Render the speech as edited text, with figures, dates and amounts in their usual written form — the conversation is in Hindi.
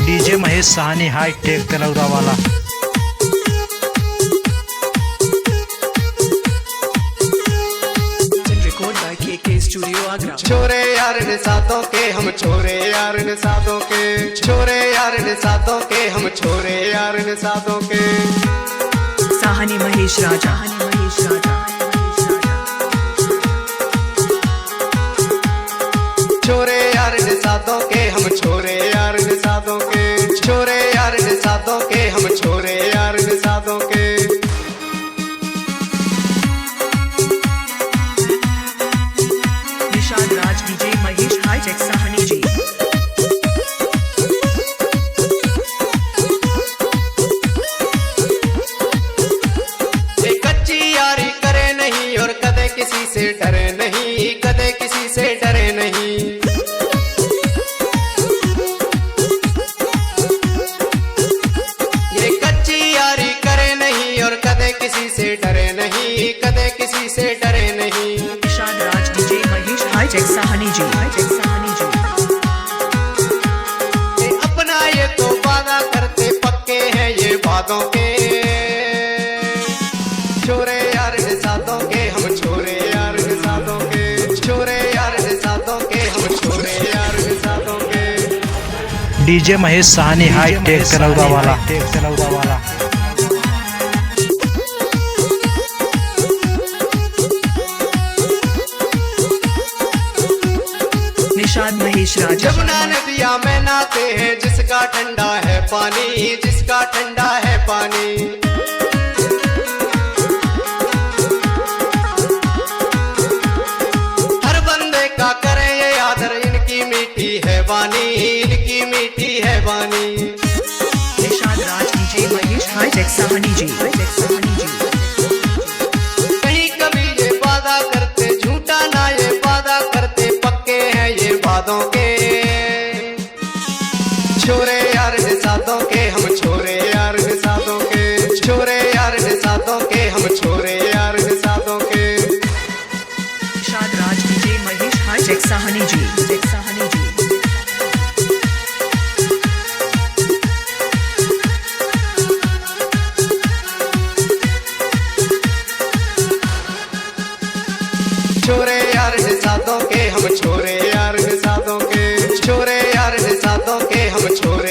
DJ Mahesh Sahni high tech Talaura वाला। छोरे यार ने सातों के हम छोरे यार ने सातों के छोरे यार ने सातों के हम छोरे यार ने सातों के। साहनी महेश राजा छोरे यार ने सातों के हम छोरे यार ने सातों के छोरे यार ने सातों के हम छोरे यार ने सातों के। निशाद राज डीजे महेश हाईटेक साहनी जी। ये कच्ची यारी करे नहीं और कदे किसी से डरे नहीं कदे किसी से डरे नहीं। ये कच्ची यारी करे नहीं और कदे किसी से डरे नहीं कदे किसी से डरे नहीं। निशाद राज डीजे महेश हाईटेक साहनी जी अपना ये तो वादा करते पक्के हैं ये वादों के। छोरे यार ने सातों के हम छोरे यार ने सातों के छोरे यार ने सातों के हम छोरे यार ने सातों के। DJ Mahesh Sahni high tech Talaura वाला। निशाद महेश राजा जमुना नदिया में नहाते हैं जिसका ठंडा है पानी जिसका ठंडा है पानी। हर बंदे का करे ये आदर इनकी मीठी है वाणी इनकी मीठी है वाणी। निशाद राज डीजे महेश हाईटेक साहनी जी कहीं कभी ये वादा करते झूठा ना ये वादा करते पक्के हैं ये वादों के। छोरे यार ने सातों के हम छोरे यार ने सातों के छोरे यार ने सातों के हम छोरे यार ने सातों के। निशाद राज डीजे महेश हाईटेक साहनी जी छोरे यार ने सातों के हम छोरे यार ने सातों के छोरे यार ने सातों के हम छोरे